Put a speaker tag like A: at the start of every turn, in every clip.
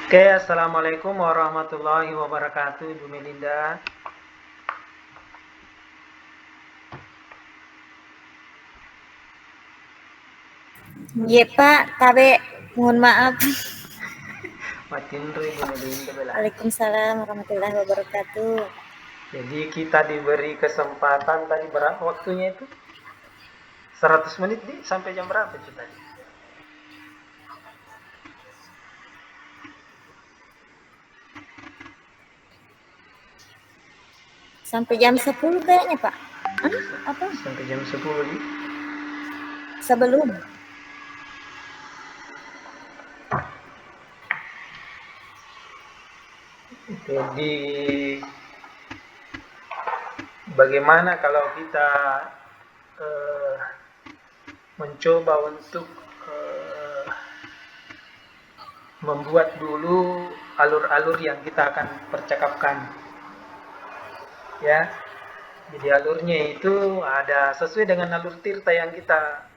A: Oke, assalamualaikum warahmatullahi wabarakatuh, Ibu Melinda.
B: Iya Pak, Tabe, mohon maaf.
A: Matiin Ibu Melinda bela.
B: Waalaikumsalam warahmatullahi wabarakatuh.
A: Jadi kita diberi kesempatan tadi berapa waktunya itu? 100 menit nih, sampai jam berapa itu tadi?
B: Sampai jam 10 kayaknya Pak. Apa?
A: Sampai jam 10 nih.
B: Sebelum.
A: Jadi bagaimana kalau kita eh, mencoba untuk eh, membuat dulu alur-alur yang kita akan percakapkan, ya. Jadi alurnya itu ada sesuai dengan alur tirta yang kita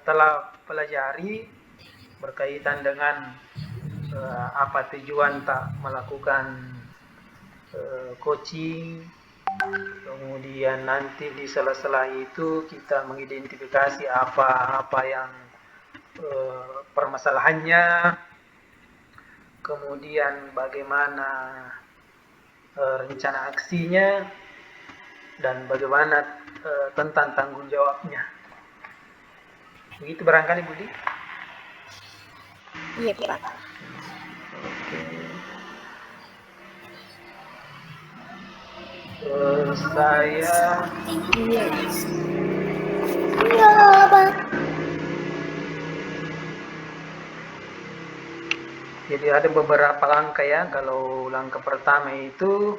A: telah pelajari berkaitan dengan apa tujuan tak melakukan coaching. Kemudian nanti di sela-sela itu kita mengidentifikasi apa yang permasalahannya, kemudian bagaimana rencana aksinya, dan bagaimana tentang tanggung jawabnya. Begitu barangkali Budi.
B: Iya Pak.
A: Saya
B: Iya. Iya Pak.
A: jadi ada beberapa langkah ya. Kalau langkah pertama itu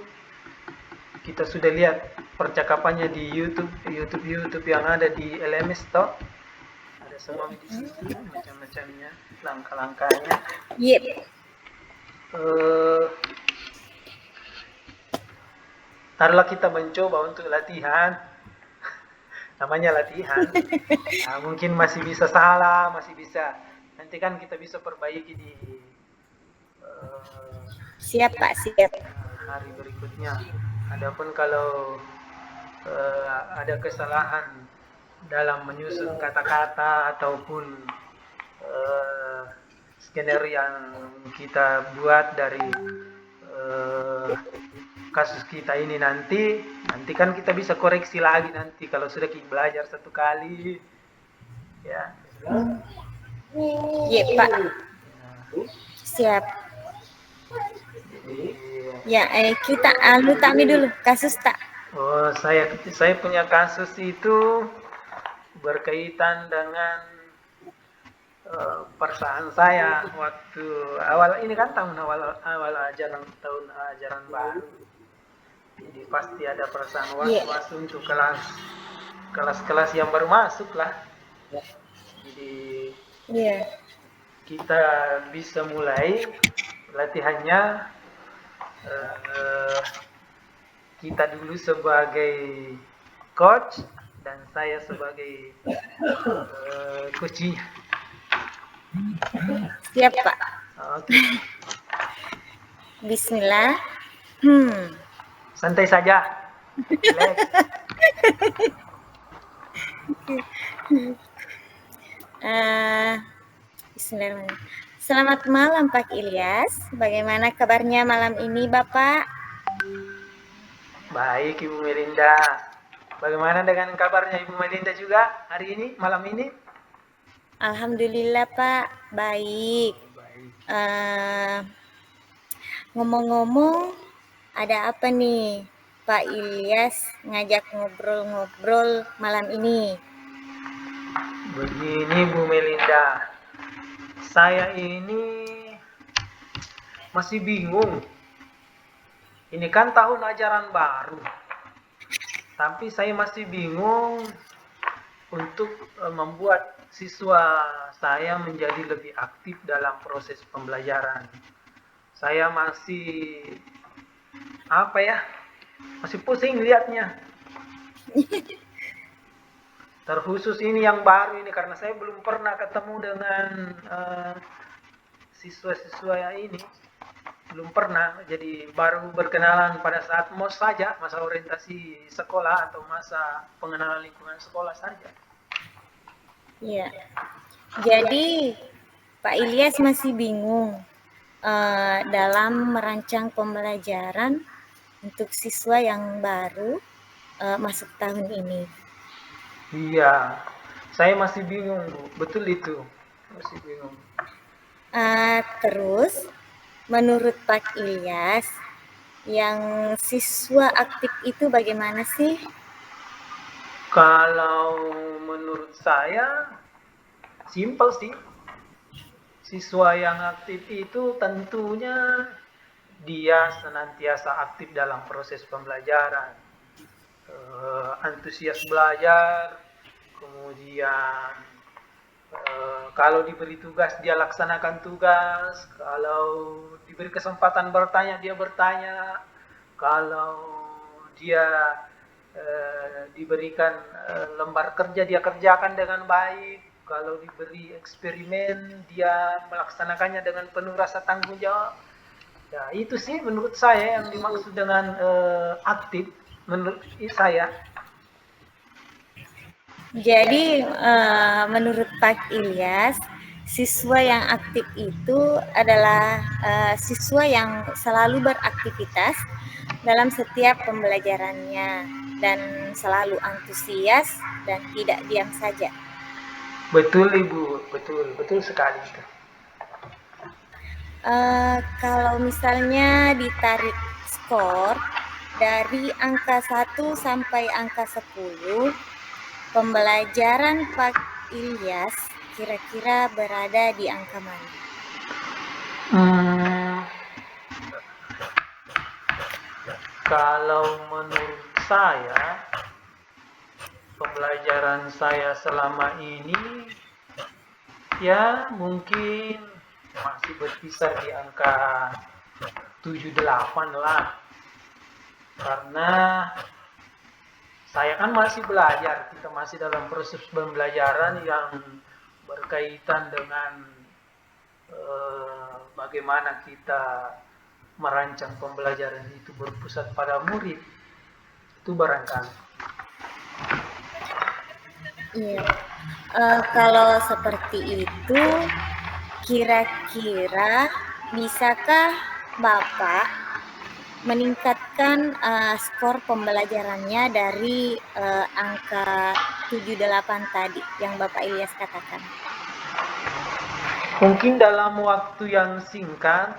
A: kita sudah lihat percakapannya di YouTube yang ada di LMS toh. Ada semua di situ macam-macamnya, langkah-langkahnya.
B: Iya.
A: Eh, taruhlah kita mencoba untuk latihan. Namanya latihan. Nah, mungkin masih bisa salah, masih bisa. Nanti kan kita bisa perbaiki di
B: Siap Pak, siap.
A: hari berikutnya. Adapun kalau ada kesalahan dalam menyusun kata-kata ataupun uh, skenario yang kita buat dari kasus kita ini, nanti kan kita bisa koreksi lagi nanti kalau sudah kita belajar satu kali, ya.
B: Iya Pak. Siap. Ya, kita tami dulu kasus tak.
A: Oh, saya punya kasus itu berkaitan dengan perasaan saya waktu awal ini kan tahun awal tahun ajaran baru. Jadi pasti ada perasaan was-was untuk kelas yang baru masuk lah. Jadi kita bisa mulai latihannya, kita dulu sebagai coach dan saya sebagai coaching.
B: Siap Pak.
A: Oke.
B: Bismillah.
A: Santai saja.
B: Bismillahirrahmanirrahim. Selamat malam Pak Ilyas. Bagaimana kabarnya malam ini Bapak?
A: Baik Ibu Melinda. Bagaimana dengan kabarnya Ibu Melinda juga hari ini, malam ini?
B: Alhamdulillah Pak, baik. Ngomong-ngomong, ada apa nih Pak Ilyas ngajak ngobrol-ngobrol malam ini?
A: Begini Bu Melinda, saya ini masih bingung. Ini kan tahun ajaran baru, tapi saya masih bingung untuk membuat siswa saya menjadi lebih aktif dalam proses pembelajaran. Saya masih masih pusing lihatnya. Terkhusus ini yang baru ini, karena saya belum pernah ketemu dengan siswa-siswa ini belum pernah, jadi baru berkenalan pada saat MOS saja, masa orientasi sekolah atau masa pengenalan lingkungan sekolah saja.
B: Iya. Jadi Pak Ilyas masih bingung dalam merancang pembelajaran untuk siswa yang baru masuk tahun ini.
A: Iya, saya masih bingung, Bu. Betul itu, masih bingung.
B: Terus, menurut Pak Ilyas, yang siswa aktif itu bagaimana sih?
A: Kalau menurut saya, simpel sih. Siswa yang aktif itu tentunya dia senantiasa aktif dalam proses pembelajaran, antusias belajar, kemudian kalau diberi tugas dia laksanakan tugas, kalau diberi kesempatan bertanya dia bertanya, kalau dia diberikan lembar kerja dia kerjakan dengan baik, kalau diberi eksperimen dia melaksanakannya dengan penuh rasa tanggung jawab. Ya itu sih menurut saya yang dimaksud dengan aktif menurut saya.
B: Jadi, menurut Pak Ilyas, siswa yang aktif itu adalah siswa yang selalu beraktivitas dalam setiap pembelajarannya dan selalu antusias dan tidak diam saja.
A: Betul Ibu, betul sekali itu.
B: Kalau misalnya ditarik skor dari angka 1 sampai angka 10, pembelajaran Pak Ilyas kira-kira berada di angka mana?
A: Kalau menurut saya, pembelajaran saya selama ini ya mungkin masih berkisar di angka 7-8 lah. Karena saya kan masih belajar, kita masih dalam proses pembelajaran yang berkaitan dengan bagaimana kita merancang pembelajaran itu berpusat pada murid. Itu barangkali.
B: Iya. Kalau seperti itu, kira-kira bisakah Bapak meningkatkan skor pembelajarannya dari angka 7-8 tadi yang Bapak Ilyas katakan?
A: Mungkin dalam waktu yang singkat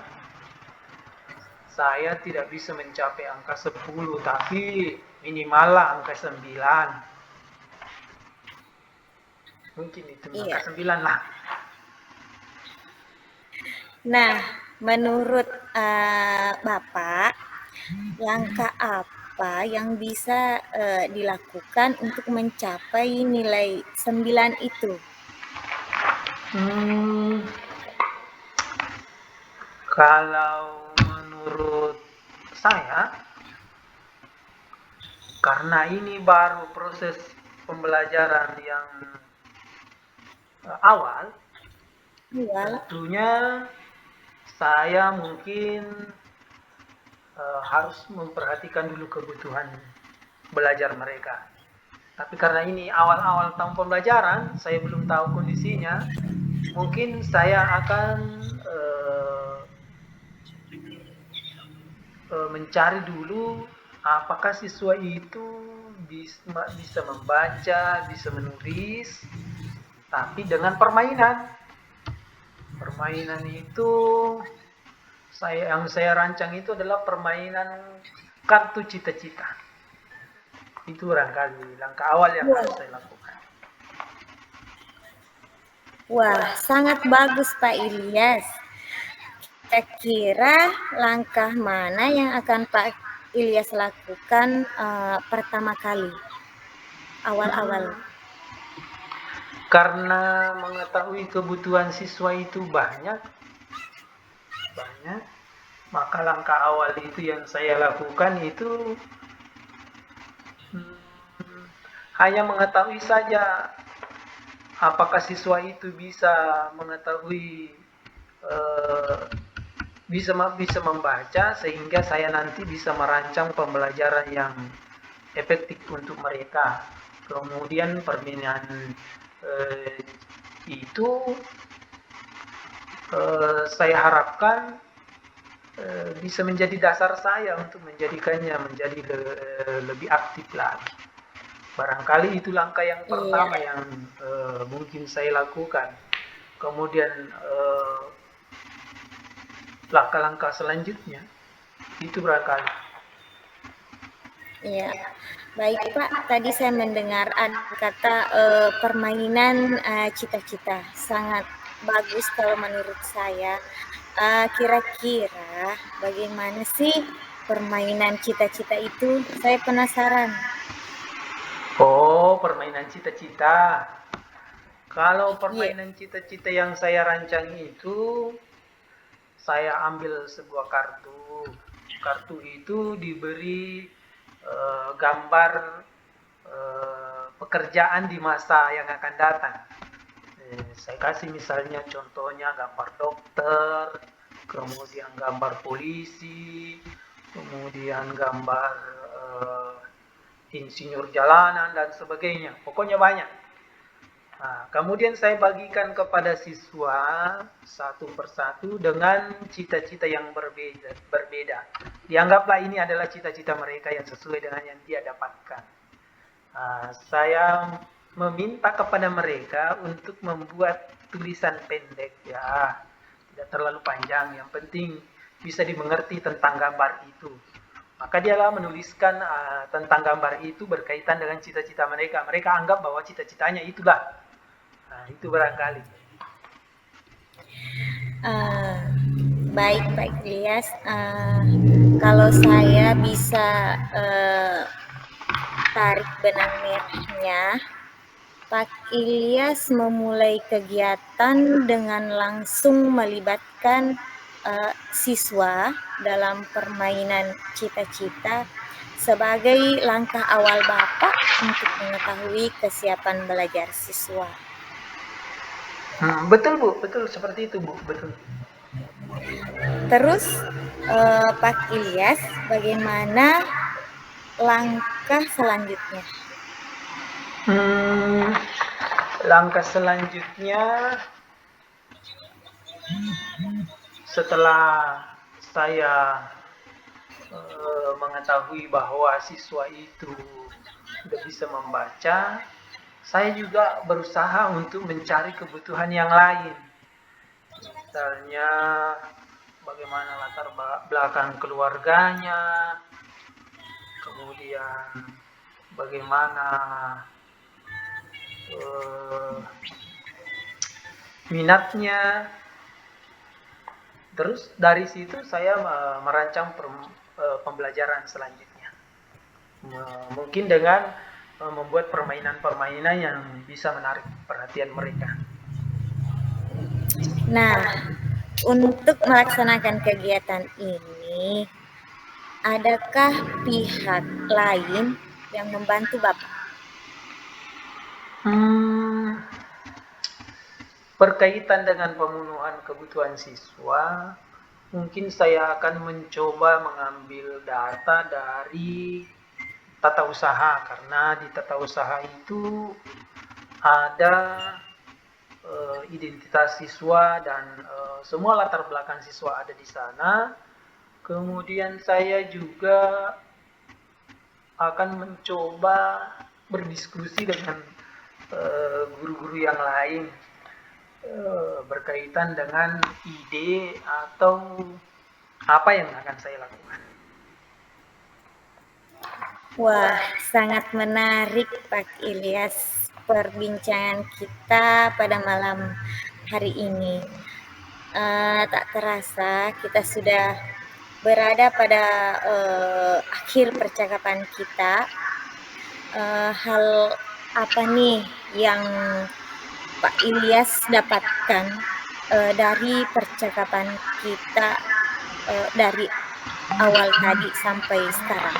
A: saya tidak bisa mencapai angka 10, tapi minimal lah angka 9. Mungkin itu angka 9 lah.
B: Nah, menurut Bapak, langkah apa yang bisa dilakukan untuk mencapai nilai 9 itu?
A: Kalau menurut saya, karena ini baru proses pembelajaran yang awal, tentunya saya mungkin harus memperhatikan dulu kebutuhan belajar mereka. Tapi karena ini awal-awal tahun pembelajaran, saya belum tahu kondisinya, mungkin saya akan mencari dulu apakah siswa itu bisa membaca, bisa menulis, tapi dengan permainan. Permainan itu yang saya rancang itu adalah permainan kartu cita-cita. Itu barangkali langkah awal yang harus saya lakukan.
B: Wah, sangat bagus Pak Ilyas. Kira-kira langkah mana yang akan Pak Ilyas lakukan pertama kali, awal-awal?
A: Karena mengetahui kebutuhan siswa itu banyak, maka langkah awal itu yang saya lakukan itu hanya mengetahui saja apakah siswa itu bisa mengetahui eh, bisa membaca sehingga saya nanti bisa merancang pembelajaran yang efektif untuk mereka. Kemudian permainan itu saya harapkan bisa menjadi dasar saya untuk menjadikannya menjadi lebih aktif lagi. Barangkali itu langkah yang
B: Iya.
A: pertama yang mungkin saya lakukan. Kemudian langkah-langkah selanjutnya itu barangkali.
B: Iya. Baik Pak, tadi saya mendengar ada kata permainan cita-cita. Sangat bagus kalau menurut saya. Kira-kira bagaimana sih permainan cita-cita itu? Saya penasaran.
A: Oh, permainan cita-cita. Kalau
B: Iya.
A: permainan cita-cita yang saya rancang itu, saya ambil sebuah kartu. Kartu itu diberi gambar pekerjaan di masa yang akan datang. Saya kasih misalnya contohnya gambar dokter, kemudian gambar polisi, kemudian gambar insinyur jalanan dan sebagainya. Pokoknya banyak. Nah, kemudian saya bagikan kepada siswa satu persatu dengan cita-cita yang berbeda. Dianggaplah ini adalah cita-cita mereka yang sesuai dengan yang dia dapatkan. Nah, saya meminta kepada mereka untuk membuat tulisan pendek ya, tidak terlalu panjang. Yang penting bisa dimengerti tentang gambar itu. Maka dialah menuliskan tentang gambar itu berkaitan dengan cita-cita mereka. Mereka anggap bahwa cita-citanya itulah. Nah, itu barangkali.
B: Baik Pak Ilyas, kalau saya bisa tarik benang merahnya, Pak Ilyas memulai kegiatan dengan langsung melibatkan siswa dalam permainan cita-cita sebagai langkah awal Bapak untuk mengetahui kesiapan belajar siswa.
A: Betul Bu, betul seperti itu Bu, betul.
B: Terus Pak Ilyas, bagaimana langkah selanjutnya?
A: Langkah selanjutnya setelah saya mengetahui bahwa siswa itu sudah bisa membaca, saya juga berusaha untuk mencari kebutuhan yang lain. Misalnya bagaimana latar belakang keluarganya, kemudian bagaimana minatnya. Terus dari situ saya merancang pembelajaran selanjutnya. Mungkin dengan membuat permainan-permainan yang bisa menarik perhatian mereka.
B: Nah, untuk melaksanakan kegiatan ini, adakah pihak lain yang membantu Bapak?
A: Berkaitan dengan pemenuhan kebutuhan siswa, mungkin saya akan mencoba mengambil data dari tata usaha, karena di tata usaha itu ada identitas siswa dan semua latar belakang siswa ada di sana. Kemudian saya juga akan mencoba berdiskusi dengan guru-guru yang lain berkaitan dengan ide atau apa yang akan saya lakukan.
B: Wah, sangat menarik Pak Ilyas perbincangan kita pada malam hari ini. Tak terasa kita sudah berada pada akhir percakapan kita. Hal apa nih yang Pak Ilyas dapatkan dari percakapan kita dari awal tadi sampai sekarang?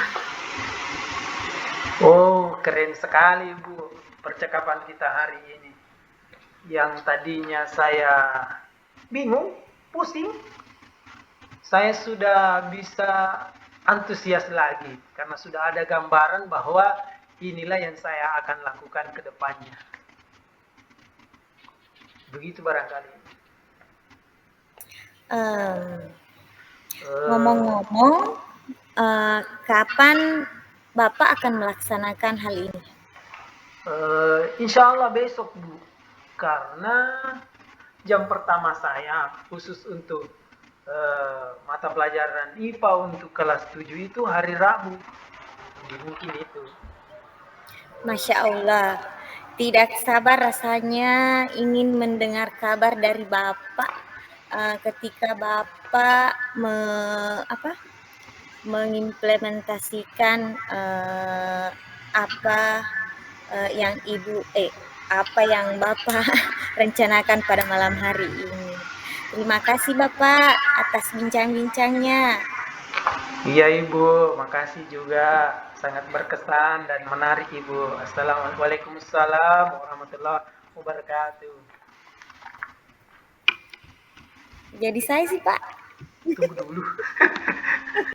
A: Oh, keren sekali Bu percakapan kita hari ini. Yang tadinya saya bingung pusing, saya sudah bisa antusias lagi karena sudah ada gambaran bahwa inilah yang saya akan lakukan ke depannya. Begitu barangkali.
B: Ngomong-ngomong, kapan Bapak akan melaksanakan hal ini?
A: Insya Allah besok, Bu. Karena jam pertama saya khusus untuk mata pelajaran IPA untuk kelas 7 itu hari Rabu. Mungkin itu.
B: Masya Allah, tidak sabar rasanya ingin mendengar kabar dari Bapak ketika Bapak mengimplementasikan apa yang Bapak rencanakan pada malam hari ini. Terima kasih Bapak atas bincang-bincangnya.
A: Iya Ibu, makasih juga, sangat berkesan dan menarik Ibu. Assalamualaikum warahmatullahi wabarakatuh.
B: Jadi saya sih Pak.
A: Tunggu dulu.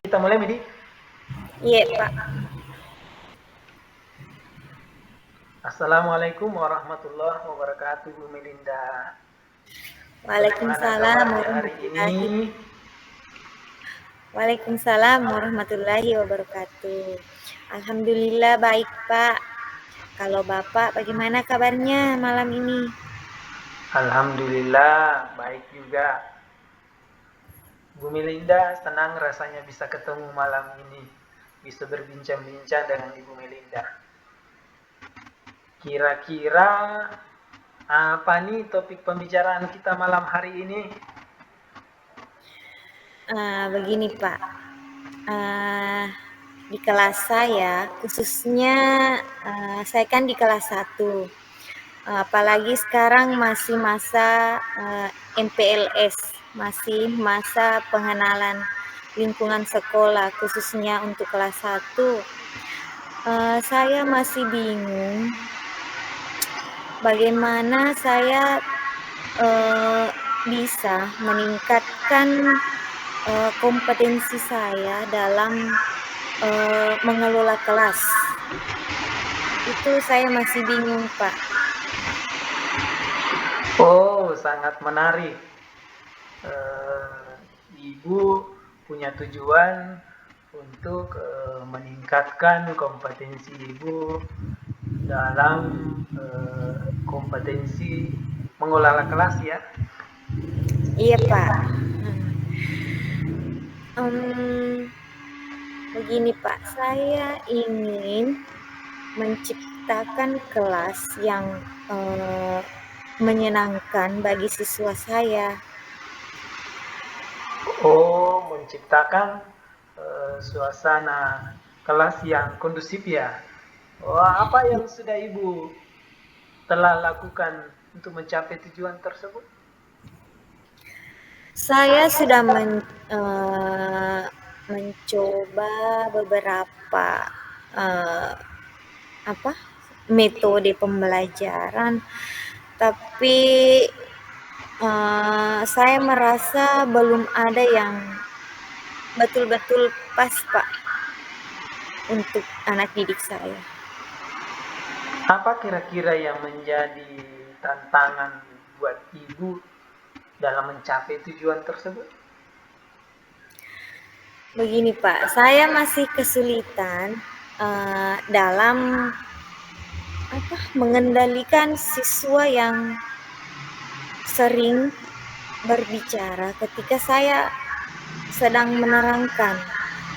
A: Kita mulai Medi?
B: Iya Pak.
A: Assalamualaikum warahmatullahi wabarakatuh, Bu Melinda.
B: Waalaikumsalam warahmatullahi wabarakatuh. Waalaikumsalam warahmatullahi wabarakatuh. Alhamdulillah baik Pak. Kalau Bapak bagaimana kabarnya malam ini?
A: Alhamdulillah baik juga. Bu Melinda, senang rasanya bisa ketemu malam ini, bisa berbincang-bincang dengan Ibu Melinda. Kira-kira apa nih topik pembicaraan kita malam hari ini?
B: Begini Pak, di kelas saya khususnya saya kan di kelas 1, apalagi sekarang masih masa MPLS, masih masa pengenalan lingkungan sekolah khususnya untuk kelas 1. Saya masih bingung bagaimana saya bisa meningkatkan kompetensi saya dalam mengelola kelas. Itu saya masih bingung Pak.
A: Oh, sangat menarik. Ibu punya tujuan untuk meningkatkan kompetensi Ibu dalam kompetensi mengelola kelas ya?
B: Iya Pak. Begini Pak, saya ingin menciptakan kelas yang menyenangkan bagi siswa saya.
A: Oh, menciptakan suasana kelas yang kondusif ya. Wah, apa yang sudah Ibu telah lakukan untuk mencapai tujuan tersebut?
B: Saya sudah mencoba beberapa metode pembelajaran, tapi saya merasa belum ada yang betul-betul pas Pak untuk anak didik saya.
A: Apa kira-kira yang menjadi tantangan buat Ibu dalam mencapai tujuan tersebut?
B: Begini Pak, saya masih kesulitan dalam mengendalikan siswa yang sering berbicara ketika saya sedang menerangkan.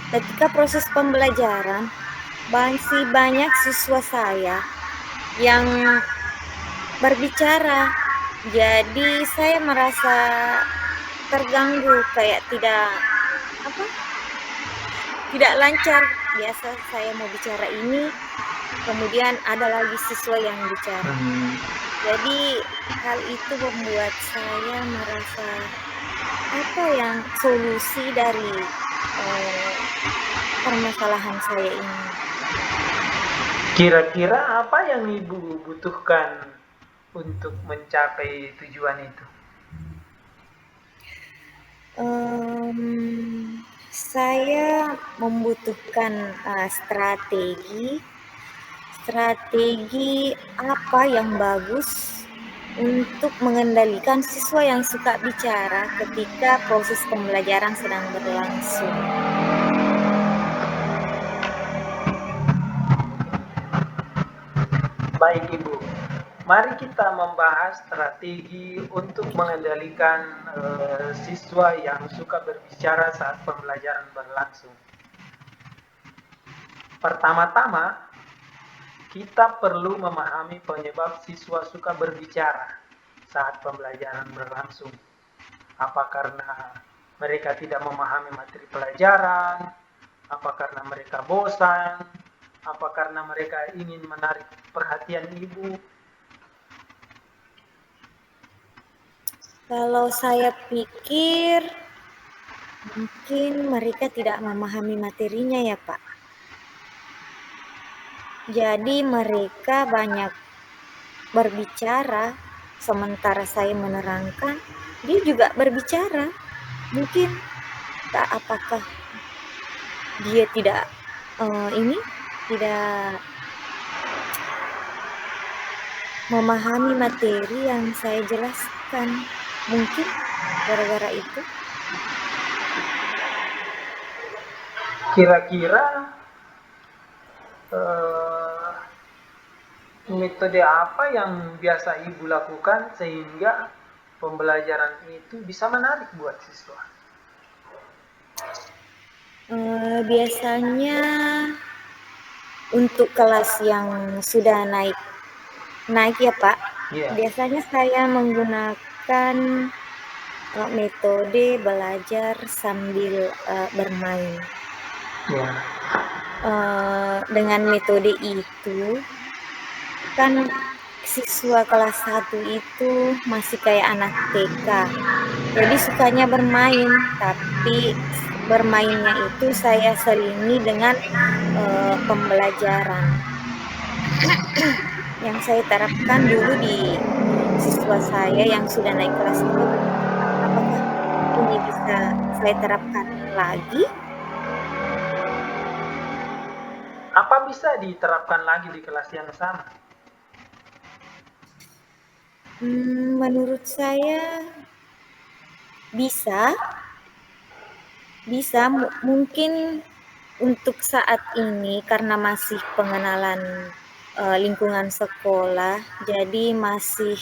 B: Ketika proses pembelajaran, masih banyak siswa saya yang berbicara. Jadi saya merasa terganggu, kayak tidak lancar. Biasa saya mau bicara ini, kemudian ada lagi siswa yang bicara. Jadi hal itu membuat saya merasa apa yang solusi dari permasalahan saya ini.
A: Kira-kira apa yang Ibu butuhkan untuk mencapai tujuan itu?
B: Saya membutuhkan strategi apa yang bagus untuk mengendalikan siswa yang suka bicara ketika proses pembelajaran sedang berlangsung.
A: Baik Ibu, mari kita membahas strategi untuk mengendalikan siswa yang suka berbicara saat pembelajaran berlangsung. Pertama-tama, kita perlu memahami penyebab siswa suka berbicara saat pembelajaran berlangsung. Apa karena mereka tidak memahami materi pelajaran? Apa karena mereka bosan? Apa karena mereka ingin menarik perhatian ibu?
B: Kalau saya pikir mungkin mereka tidak memahami materinya ya Pak. Jadi mereka banyak berbicara, sementara saya menerangkan, dia juga berbicara. Mungkin apakah dia tidak tidak memahami materi yang saya jelaskan, mungkin gara-gara itu.
A: Kira-kira metode apa yang biasa ibu lakukan sehingga pembelajaran itu bisa menarik buat siswa?
B: Biasanya untuk kelas yang sudah naik ya Pak, biasanya saya menggunakan metode belajar sambil bermain. Dengan metode itu kan siswa kelas 1 itu masih kayak anak TK, jadi sukanya bermain, tapi bermainnya itu saya selingi dengan pembelajaran yang saya terapkan dulu di siswa saya yang sudah naik kelas 2. Apakah ini bisa saya terapkan lagi?
A: Apa bisa diterapkan lagi di kelas yang sama?
B: Menurut saya bisa mungkin untuk saat ini karena masih pengenalan lingkungan sekolah, jadi masih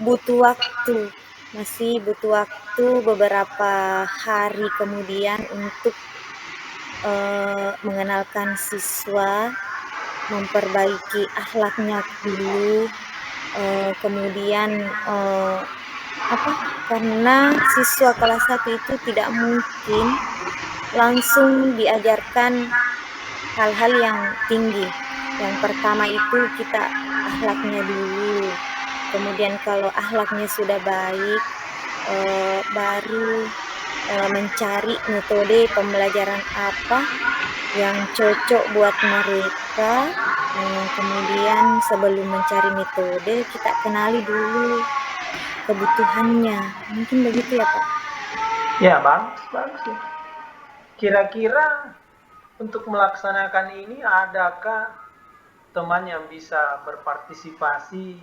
B: butuh waktu beberapa hari kemudian untuk mengenalkan siswa, memperbaiki akhlaknya dulu, kemudian karena siswa kelas 1 itu tidak mungkin langsung diajarkan hal-hal yang tinggi. Yang pertama itu kita akhlaknya dulu, kemudian kalau akhlaknya sudah baik, baru mencari metode pembelajaran apa yang cocok buat mereka. Kemudian sebelum mencari metode, kita kenali dulu kebutuhannya. Mungkin begitu ya Pak?
A: Ya, bagus ya. Kira-kira untuk melaksanakan ini adakah teman yang bisa berpartisipasi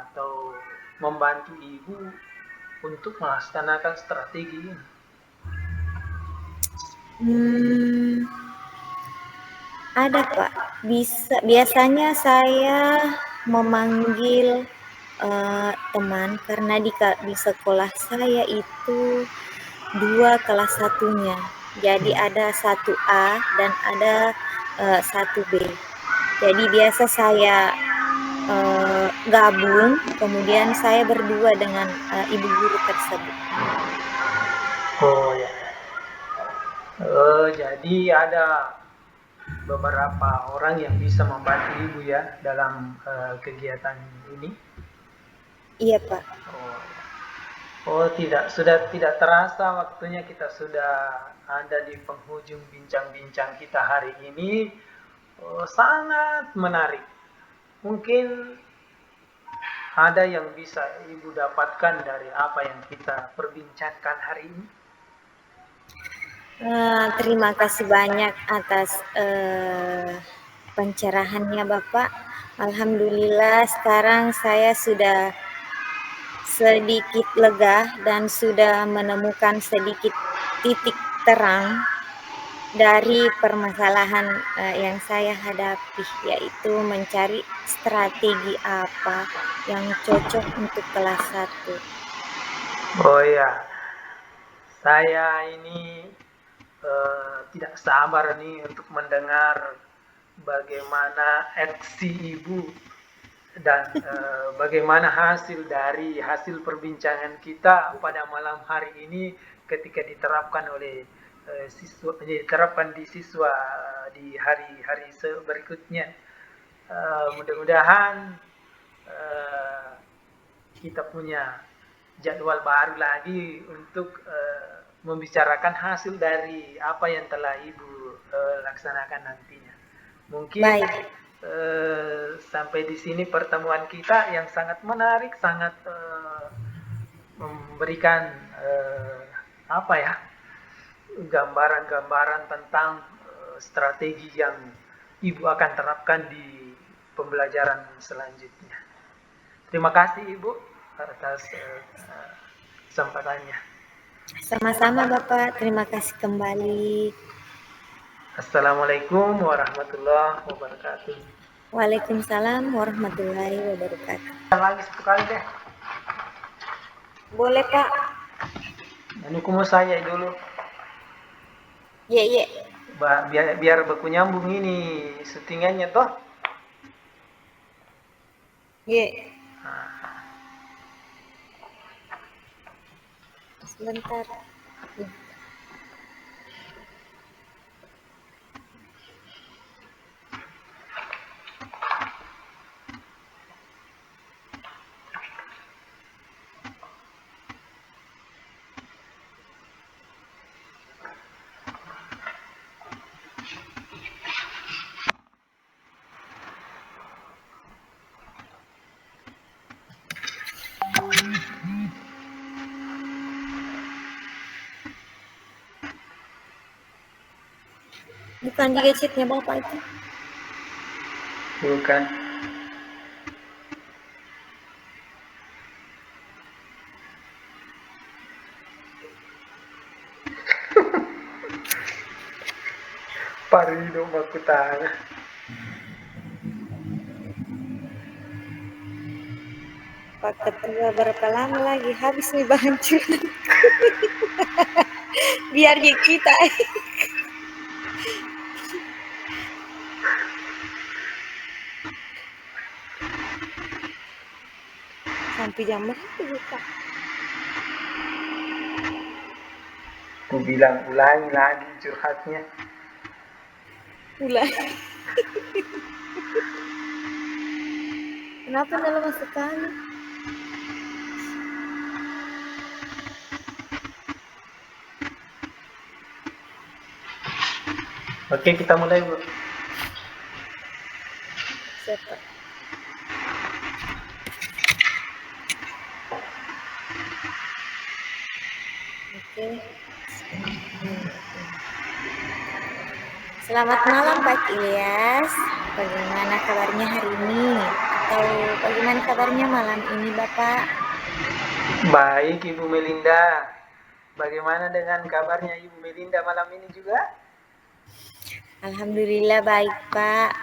A: atau membantu ibu untuk melaksanakan strategi ini?
B: Ada Pak. Biasanya saya memanggil teman karena di sekolah saya itu 2 kelas 1-nya. Jadi ada 1A dan ada 1B. Jadi biasa saya gabung, kemudian saya berdua dengan ibu guru tersebut.
A: Oh ya. Jadi ada beberapa orang yang bisa membantu ibu ya dalam kegiatan ini.
B: Iya Pak.
A: Sudah tidak terasa waktunya, kita sudah ada di penghujung bincang-bincang kita hari ini. Sangat menarik. Mungkin ada yang bisa Ibu dapatkan dari apa yang kita perbincangkan hari ini?
B: Terima kasih banyak atas pencerahannya Bapak. Alhamdulillah sekarang saya sudah sedikit lega dan sudah menemukan sedikit titik terang dari permasalahan yang saya hadapi, yaitu mencari strategi apa yang cocok untuk kelas 1.
A: Oh ya, saya ini tidak sabar nih untuk mendengar bagaimana aksi Ibu dan bagaimana hasil perbincangan kita pada malam hari ini ketika diterapkan oleh diterapkan di siswa di hari-hari berikutnya. Mudah-mudahan kita punya jadwal baru lagi untuk membicarakan hasil dari apa yang telah Ibu laksanakan nantinya. Mungkin sampai di sini pertemuan kita yang sangat menarik, sangat memberikan gambaran-gambaran tentang strategi yang Ibu akan terapkan di pembelajaran selanjutnya. Terima kasih Ibu atas kesempatannya.
B: Sama-sama Bapak, terima kasih kembali.
A: Assalamualaikum warahmatullahi wabarakatuh.
B: Waalaikumsalam warahmatullahi wabarakatuh.
A: Lagi satu kali deh.
B: Boleh Pak.
A: Anu kumu saya dulu.
B: Iya.
A: Biar baku nyambung ini syutingannya toh.
B: Iya. Sebentar. Bukan di gadgetnya Bapak itu?
A: Bukan. Parido makutana.
B: Pak Ketua berapa lama lagi habis nih bahan curhat. Biar kita. Sampai jam berapa buka?
A: Ku bilang ulangi lagi curhatnya.
B: Ulangi. Kenapa lama sekali?
A: Oke, kita mulai Bu.
B: Siapa? Oke. Selamat malam Pak Ilyas. Bagaimana kabarnya hari ini? Atau bagaimana kabarnya malam ini Bapak?
A: Baik Ibu Melinda. Bagaimana dengan kabarnya Ibu Melinda malam ini juga?
B: Alhamdulillah baik Pak.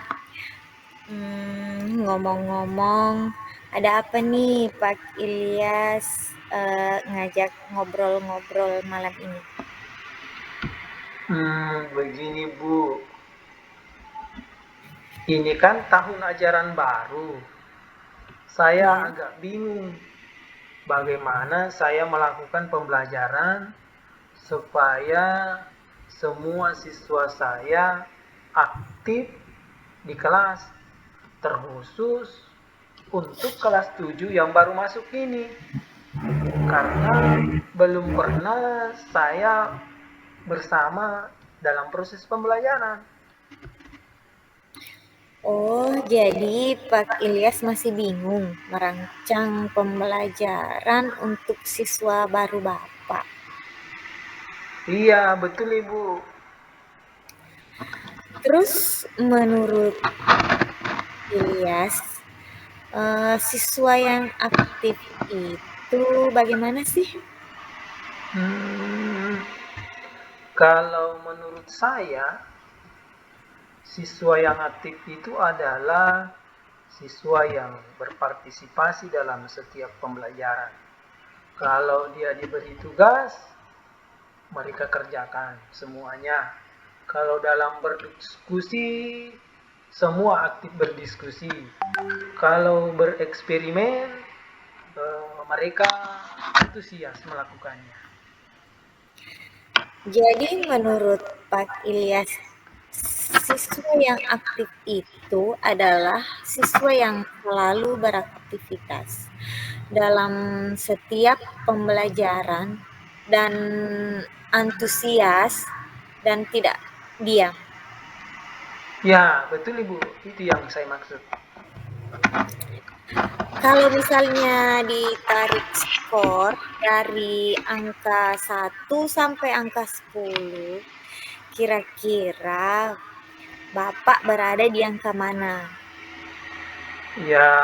B: Ngomong-ngomong, ada apa nih Pak Ilyas ngajak ngobrol-ngobrol malam ini?
A: Begini Bu. Ini kan tahun ajaran baru. Saya agak bingung bagaimana saya melakukan pembelajaran supaya semua siswa saya aktif di kelas, terkhusus untuk kelas 7 yang baru masuk ini. Karena belum pernah saya bersama dalam proses pembelajaran.
B: Oh, jadi Pak Ilyas masih bingung merancang pembelajaran untuk siswa baru Bapak.
A: Iya, betul Ibu.
B: Terus menurut Ilyas, siswa yang aktif itu bagaimana sih?
A: Hmm, kalau menurut saya, siswa yang aktif itu adalah siswa yang berpartisipasi dalam setiap pembelajaran. Kalau dia diberi tugas, mereka kerjakan semuanya. Kalau dalam berdiskusi, semua aktif berdiskusi. Kalau bereksperimen, mereka antusias melakukannya.
B: Jadi menurut Pak Ilyas, siswa yang aktif itu adalah siswa yang selalu beraktivitas dalam setiap pembelajaran dan antusias dan tidak diam.
A: Ya, betul Ibu. Itu yang saya maksud.
B: Kalau misalnya ditarik skor dari angka 1 sampai angka 10, kira-kira Bapak berada di angka mana?
A: Ya,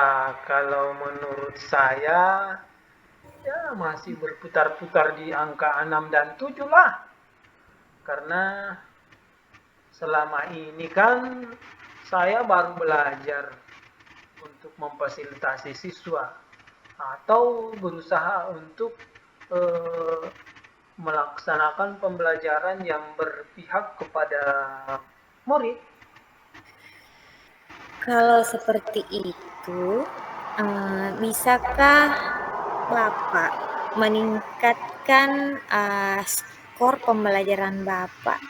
A: kalau menurut saya, ya masih berputar-putar di angka 6 dan 7 lah. Karena selama ini kan saya baru belajar untuk memfasilitasi siswa atau berusaha untuk eh, melaksanakan pembelajaran yang berpihak kepada murid.
B: Kalau seperti itu, bisakah Bapak meningkatkan skor pembelajaran Bapak?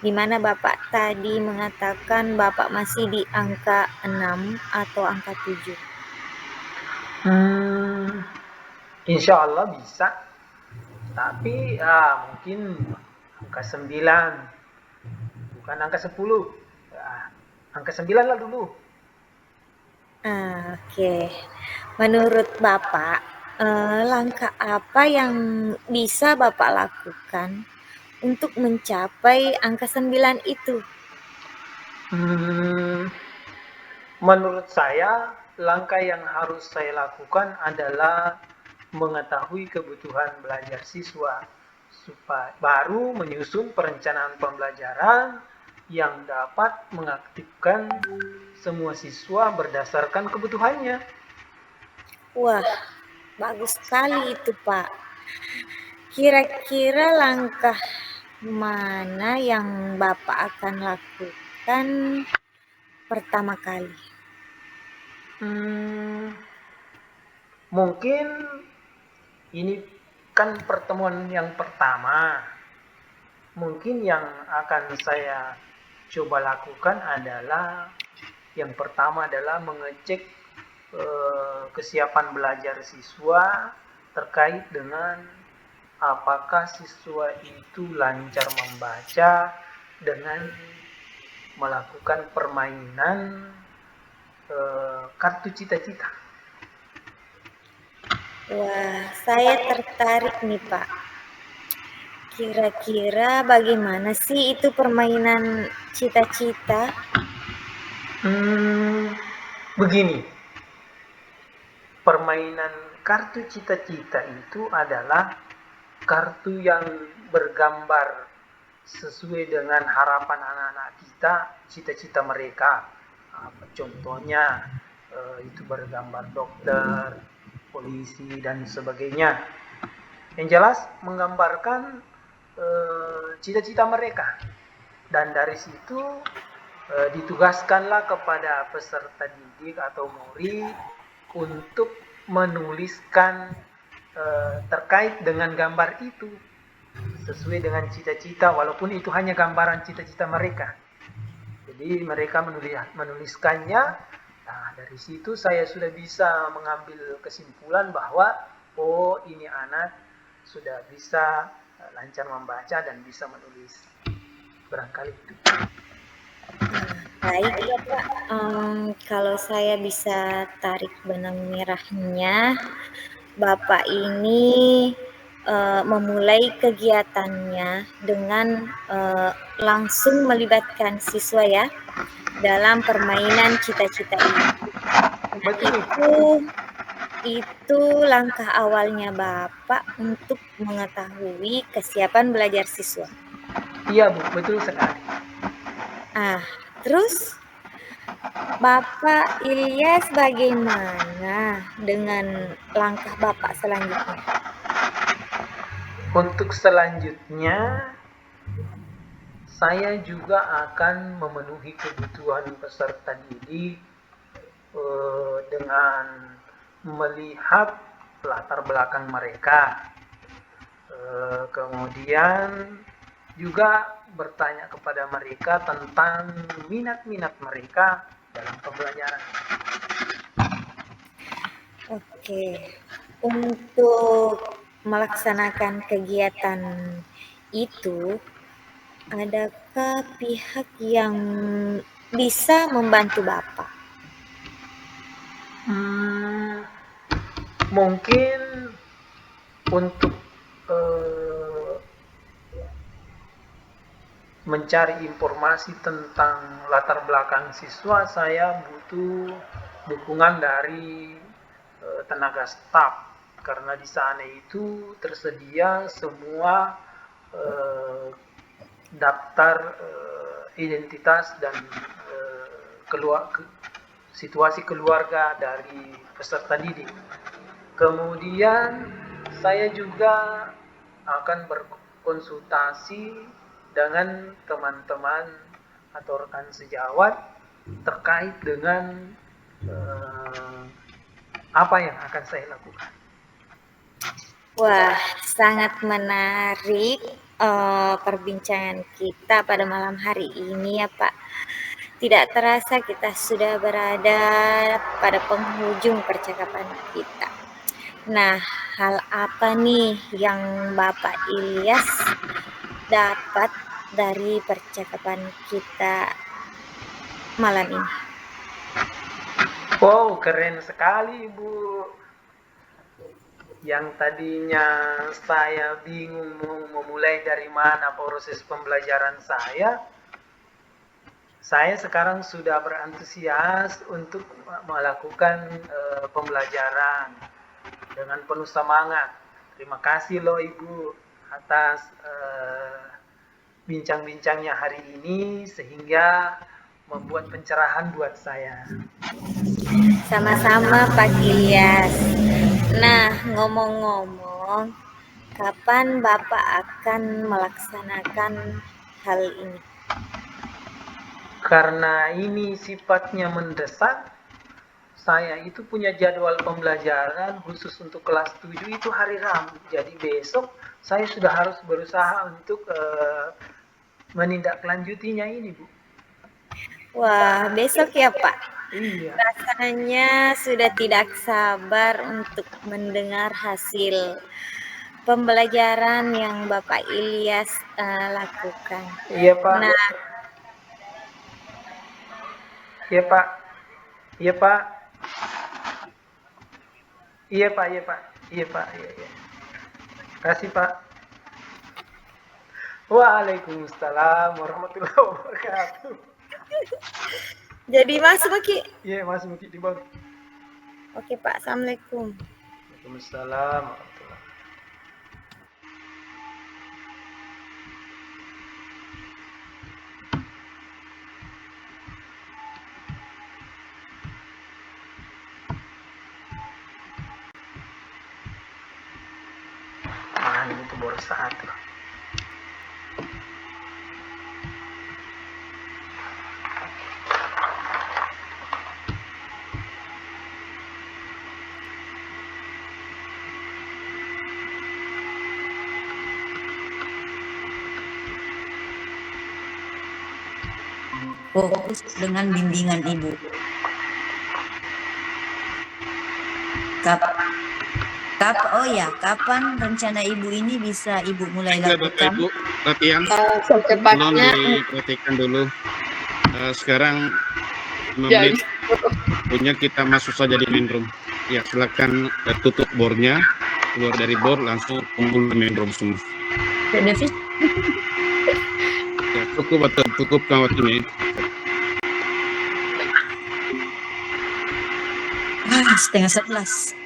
B: Di mana Bapak tadi mengatakan Bapak masih di angka 6 atau angka 7.
A: Insya Allah bisa, tapi ya mungkin angka 9, bukan angka 10. Ya, angka 9 lah dulu.
B: Oke. Menurut Bapak, langkah apa yang bisa Bapak lakukan untuk mencapai angka 9 itu?
A: Menurut saya, langkah yang harus saya lakukan adalah mengetahui kebutuhan belajar siswa, supaya baru menyusun perencanaan pembelajaran yang dapat mengaktifkan semua siswa berdasarkan kebutuhannya.
B: Wah, bagus sekali itu, Pak. Kira-kira langkah mana yang Bapak akan lakukan pertama kali?
A: Mungkin ini kan pertemuan yang pertama. Mungkin yang akan saya coba lakukan adalah yang pertama adalah mengecek kesiapan belajar siswa terkait dengan apakah siswa itu lancar membaca dengan melakukan permainan kartu cita-cita.
B: Wah, saya tertarik nih, Pak. Kira-kira bagaimana sih itu permainan cita-cita?
A: Begini, permainan kartu cita-cita itu adalah kartu yang bergambar sesuai dengan harapan anak-anak kita, cita-cita mereka. Contohnya itu bergambar dokter, polisi, dan sebagainya. Yang jelas menggambarkan cita-cita mereka. Dan dari situ ditugaskanlah kepada peserta didik atau murid untuk menuliskan terkait dengan gambar itu sesuai dengan cita-cita, walaupun itu hanya gambaran cita-cita mereka. Jadi mereka menuliskannya. Nah, dari situ saya sudah bisa mengambil kesimpulan bahwa oh, ini anak sudah bisa lancar membaca dan bisa menulis. Barangkali itu.
B: Baik ya Pak, kalau saya bisa tarik benang merahnya, Bapak ini memulai kegiatannya dengan langsung melibatkan siswa ya dalam permainan cita-cita ini. Nah,
A: Betul.
B: itu langkah awalnya Bapak untuk mengetahui kesiapan belajar siswa.
A: Iya Bu, betul sekali.
B: Terus Bapak Ilyas bagaimana dengan langkah Bapak selanjutnya?
A: Untuk selanjutnya, saya juga akan memenuhi kebutuhan peserta didik dengan melihat latar belakang mereka. Kemudian juga bertanya kepada mereka tentang minat-minat mereka dalam pembelajaran.
B: Oke, untuk melaksanakan kegiatan itu, adakah pihak yang bisa membantu Bapak?
A: Mungkin untuk mencari informasi tentang latar belakang siswa, saya butuh dukungan dari tenaga staf, karena di sana itu tersedia semua daftar identitas dan situasi keluarga dari peserta didik. Kemudian saya juga akan berkonsultasi dengan teman-teman atau rekan sejawat terkait dengan apa yang akan saya lakukan.
B: Wah, sangat menarik perbincangan kita pada malam hari ini ya Pak. Tidak terasa kita sudah berada pada penghujung percakapan kita. Nah, hal apa nih yang Bapak Ilyas dapat dari percakapan kita malam ini?
A: Wow, keren sekali Bu. Yang tadinya saya bingung mau memulai dari mana proses pembelajaran saya sekarang sudah berantusias untuk melakukan pembelajaran dengan penuh semangat. Terima kasih loh Ibu atas bincang-bincangnya hari ini sehingga membuat pencerahan buat saya.
B: Sama-sama Pak Ilyas. Nah, ngomong-ngomong, kapan Bapak akan melaksanakan hal ini?
A: Karena ini sifatnya mendesak, saya itu punya jadwal pembelajaran khusus untuk kelas 7 itu hari Rabu. Jadi besok saya sudah harus berusaha untuk menindaklanjutinya ini, Bu.
B: Wah, besok ya Pak?
A: Iya.
B: Rasanya sudah tidak sabar untuk mendengar hasil pembelajaran yang Bapak Ilyas lakukan.
A: Iya Pak.
B: Nah,
A: iya Pak. Iya Pak. Iya Pak. Iya Pak. Iya Pak. Iya. Kasih Pak. Waalaikumsalam warahmatullahi wabarakatuh.
B: Jadi masuk Ki?
A: Iya, masuk di bawah.
B: Oke Pak, assalamualaikum.
A: Waalaikumsalam warahmatullahi. Ini tuh baru satu.
C: Fokus dengan bimbingan Ibu. Kapan rencana Ibu ini bisa Ibu mulai lakukan?
D: Ibu latihan, tolong diperhatikan dulu. Sekarang 5
E: Ya,
D: menit punya kita masuk saja di main room. Ya, silakan tutup bornya, keluar dari bor langsung kumpul di main room semua.
C: Cek Davis.
D: Ya, cukup kan waktunya.
C: Setengah 11.